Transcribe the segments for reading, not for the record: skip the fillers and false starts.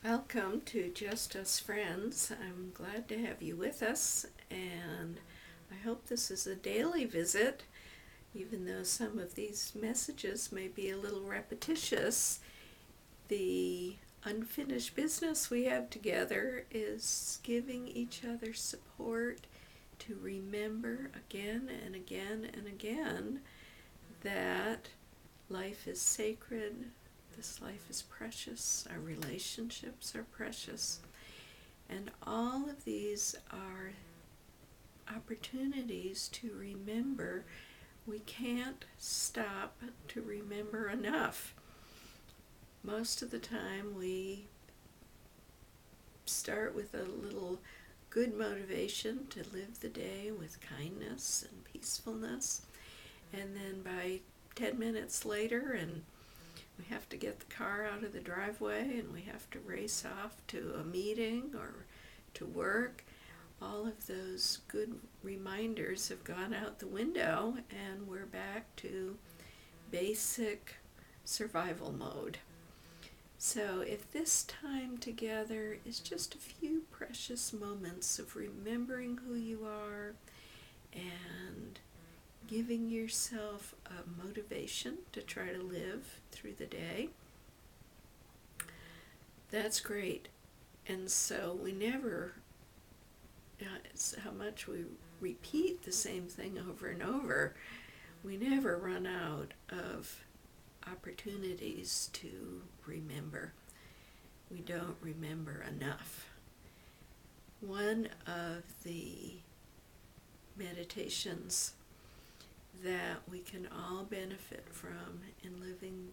Welcome to Just Us Friends. I'm glad to have you with us, and I hope this is a daily visit, even though some of these messages may be a little repetitious. The unfinished business we have together is giving each other support to remember again and again and again that life is sacred. This life is precious, our relationships are precious, and all of these are opportunities to remember. We can't stop to remember enough. Most of the time we start with a little good motivation to live the day with kindness and peacefulness, and then by 10 minutes later and we have to get the car out of the driveway and we have to race off to a meeting or to work. All of those good reminders have gone out the window and we're back to basic survival mode. So if this time together is just a few precious moments of remembering who you are and giving yourself a motivation to try to live through the day, that's great. And so we never, it's how much we repeat the same thing over and over, we never run out of opportunities to remember. We don't remember enough. One of the meditations that we can all benefit from in living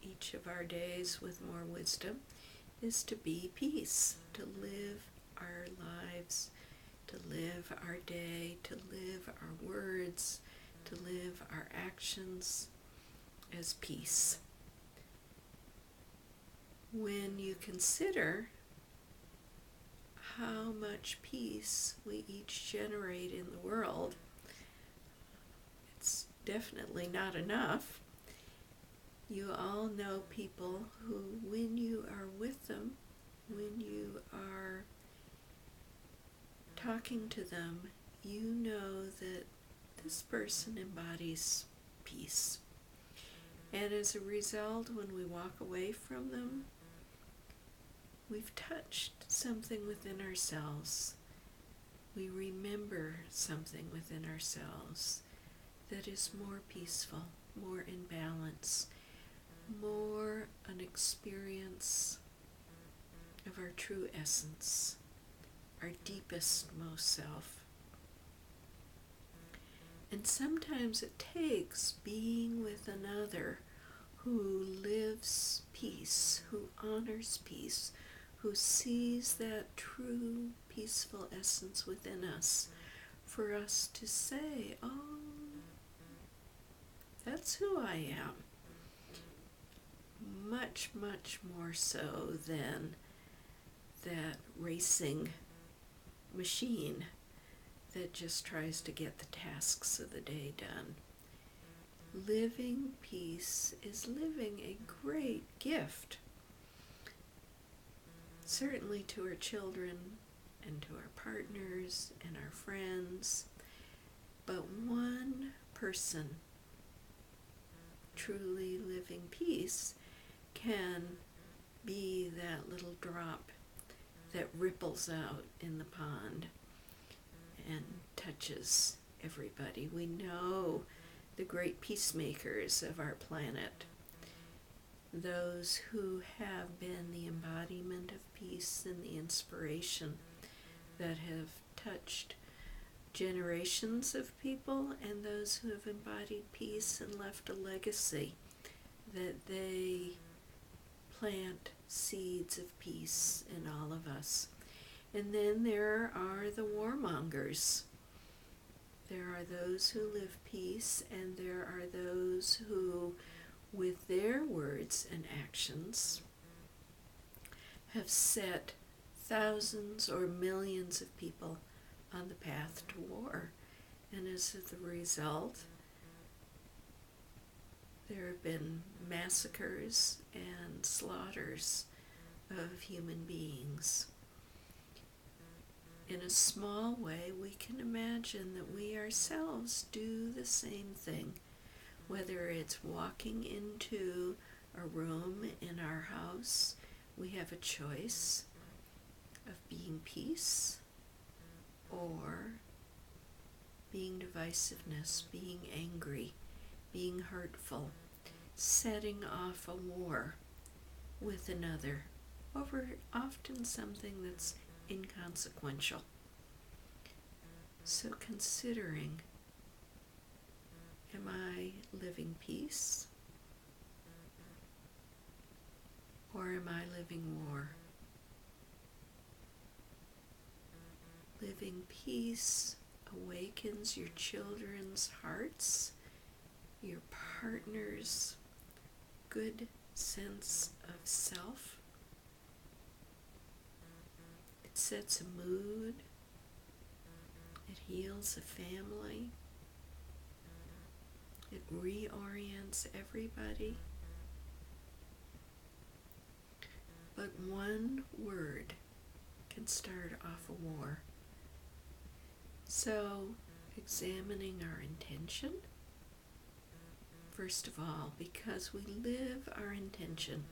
each of our days with more wisdom is to be peace, to live our lives, to live our day, to live our words, to live our actions as peace. When you consider how much peace we each generate in the world, it's definitely not enough. You all know people who, when you are with them, when you are talking to them, you know that this person embodies peace. And as a result, when we walk away from them, we've touched something within ourselves. We remember something within ourselves that is more peaceful, more in balance, more an experience of our true essence, our deepest, most self. And sometimes it takes being with another who lives peace, who honors peace, who sees that true peaceful essence within us, for us to say, oh, that's who I am. Much, much more so than that racing machine that just tries to get the tasks of the day done. Living peace is living a great gift, certainly to our children and to our partners and our friends, but one person truly living peace can be that little drop that ripples out in the pond and touches everybody. We know the great peacemakers of our planet, those who have been the embodiment of peace and the inspiration that have touched generations of people, and those who have embodied peace and left a legacy that they plant seeds of peace in all of us. And then there are the warmongers. There are those who live peace, and there are those who, with their words and actions, have set thousands or millions of people on the path to war. And as a result, there have been massacres and slaughters of human beings. In a small way, we can imagine that we ourselves do the same thing, whether it's walking into a room in our house. We have a choice of being peace or being divisiveness, being angry, being hurtful, setting off a war with another over often something that's inconsequential. So considering, am I living peace or am I living war? Living peace awakens your children's hearts, your partner's good sense of self. It sets a mood. It heals a family. It reorients everybody. But one word can start off a war. So, examining our intention, first of all, because we live our intention.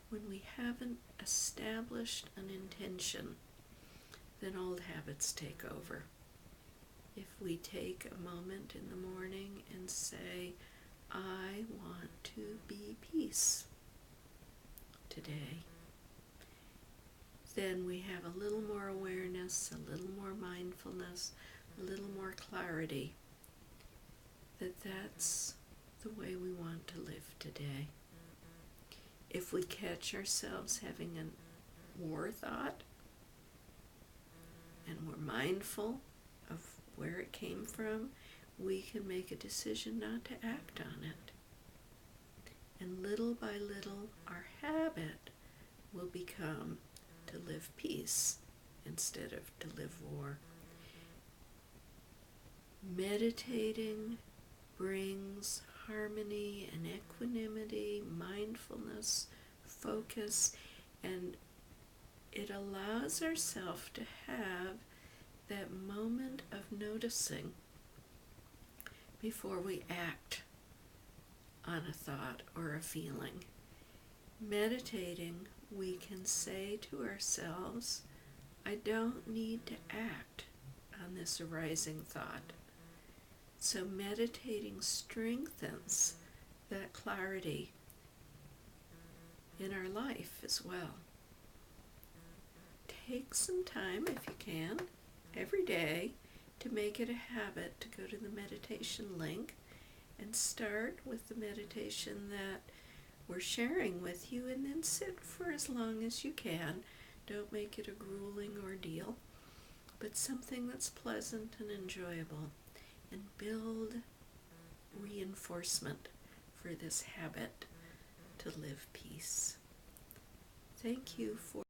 When we haven't established an intention, then old habits take over. If we take a moment in the morning and say, I want to be peace today, then we have a little more awareness, a little more mindfulness, a little more clarity that that's the way we want to live today. If we catch ourselves having a war thought and we're mindful of where it came from, we can make a decision not to act on it. And little by little, our habit will become to live peace instead of to live war. Meditating brings harmony and equanimity, mindfulness, focus, and it allows ourselves to have that moment of noticing before we act on a thought or a feeling. Meditating, we can say to ourselves, I don't need to act on this arising thought. So meditating strengthens that clarity in our life as well. Take some time, if you can, every day to make it a habit to go to the meditation link and start with the meditation that we're sharing with you, and then sit for as long as you can. Don't make it a grueling ordeal, but something that's pleasant and enjoyable, and build reinforcement for this habit to live peace. Thank you for